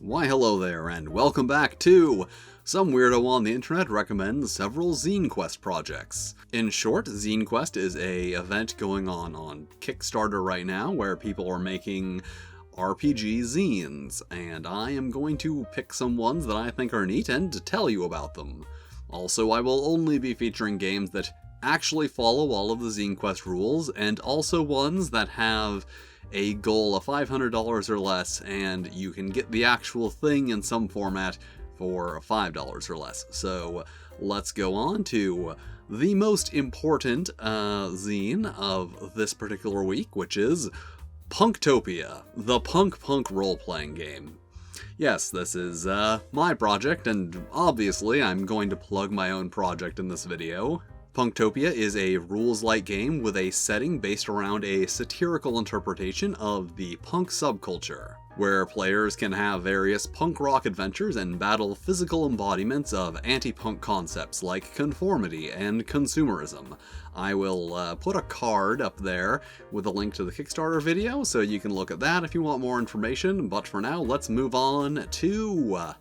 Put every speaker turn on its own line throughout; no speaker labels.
Why hello there, and welcome back to Some Weirdo on the Internet Recommends Several Zine Quest Projects. In short, Zine Quest is a event going on Kickstarter right now where people are making RPG zines, and I am going to pick some ones that I think are neat and tell you about them. Also, I will only be featuring games that actually follow all of the Zine Quest rules, and also ones that have a goal of $500 or less, and you can get the actual thing in some format for $5 or less. So let's go on to the most important zine of this particular week, which is Punktopia, the punk role-playing game. Yes, this is my project, and obviously I'm going to plug my own project in this video. Punktopia is a rules-light game with a setting based around a satirical interpretation of the punk subculture, where players can have various punk rock adventures and battle physical embodiments of anti-punk concepts like conformity and consumerism. I will put a card up there with a link to the Kickstarter video, so you can look at that if you want more information, but for now, let's move on to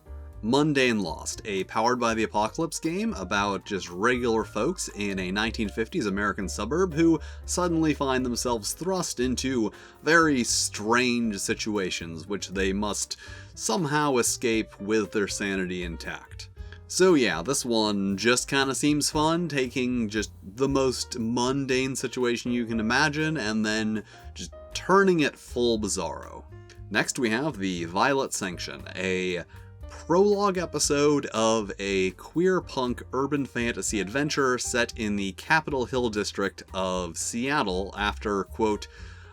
Mundane Lost, a Powered by the Apocalypse game about just regular folks in a 1950s American suburb who suddenly find themselves thrust into very strange situations which they must somehow escape with their sanity intact. So yeah, this one just kind of seems fun, taking just the most mundane situation you can imagine and then just turning it full bizarro. Next we have the Violet Sanction, a prologue episode of a queer punk urban fantasy adventure set in the Capitol Hill district of Seattle after, quote,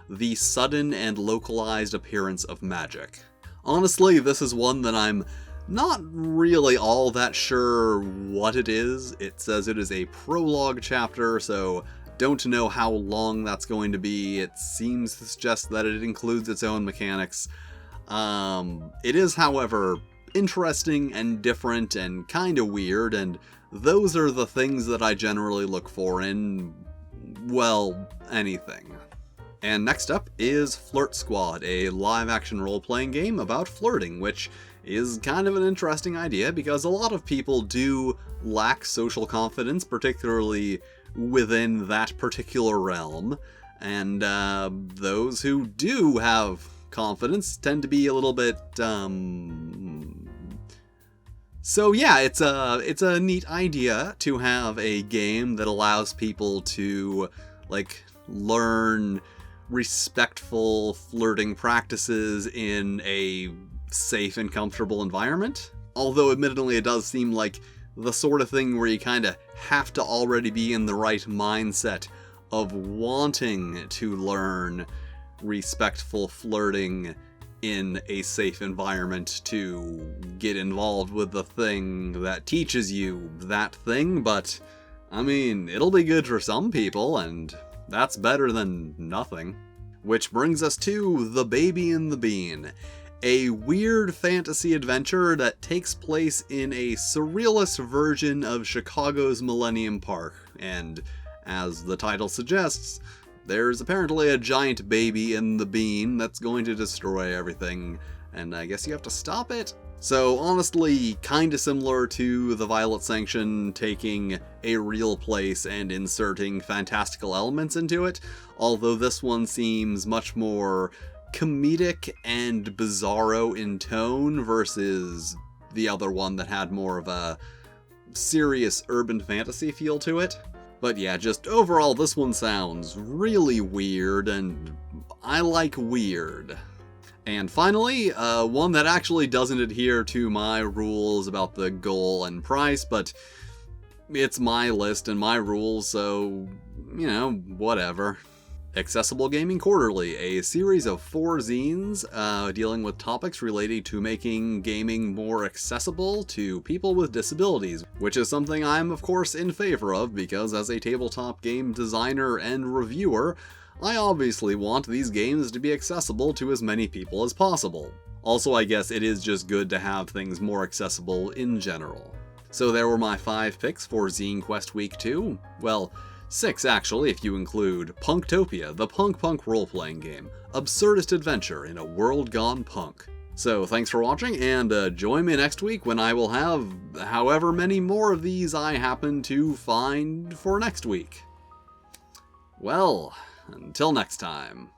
the sudden and localized appearance of magic. Honestly, this is one that I'm not really all that sure what it is. It says it is a prologue chapter, so don't know how long that's going to be. It seems to suggest that it includes its own mechanics. It is, however, interesting and different and kind of weird, and those are the things that I generally look for in, well, anything. And next up is Flirtsquad, a live-action role-playing game about flirting, which is kind of an interesting idea because a lot of people do lack social confidence, particularly within that particular realm, and those who do have confidence tend to be a little bit, So yeah, it's a neat idea to have a game that allows people to, like, learn respectful flirting practices in a safe and comfortable environment. Although admittedly it does seem like the sort of thing where you kind of have to already be in the right mindset of wanting to learn respectful flirting in a safe environment to get involved with the thing that teaches you that thing, but I mean, it'll be good for some people, and that's better than nothing. Which brings us to The Baby and the Bean, a weird fantasy adventure that takes place in a surrealist version of Chicago's Millennium Park, and as the title suggests, there's apparently a giant baby in the bean that's going to destroy everything, and I guess you have to stop it? So honestly, kinda similar to the Violet Sanction taking a real place and inserting fantastical elements into it, although this one seems much more comedic and bizarro in tone versus the other one that had more of a serious urban fantasy feel to it. But yeah, just overall, this one sounds really weird, and I like weird. And finally, one that actually doesn't adhere to my rules about the goal and price, but it's my list and my rules, so, you know, whatever. Accessible Gaming Quarterly, a series of 4 zines dealing with topics related to making gaming more accessible to people with disabilities, which is something I'm of course in favor of because as a tabletop game designer and reviewer, I obviously want these games to be accessible to as many people as possible. Also, I guess it is just good to have things more accessible in general. So there were my 5 picks for Zine Quest Week 2. Well, 6 actually, if you include Punktopia, the punk role-playing game, absurdist adventure in a world gone punk. So thanks for watching, and join me next week when I will have however many more of these I happen to find for next week. Well, until next time.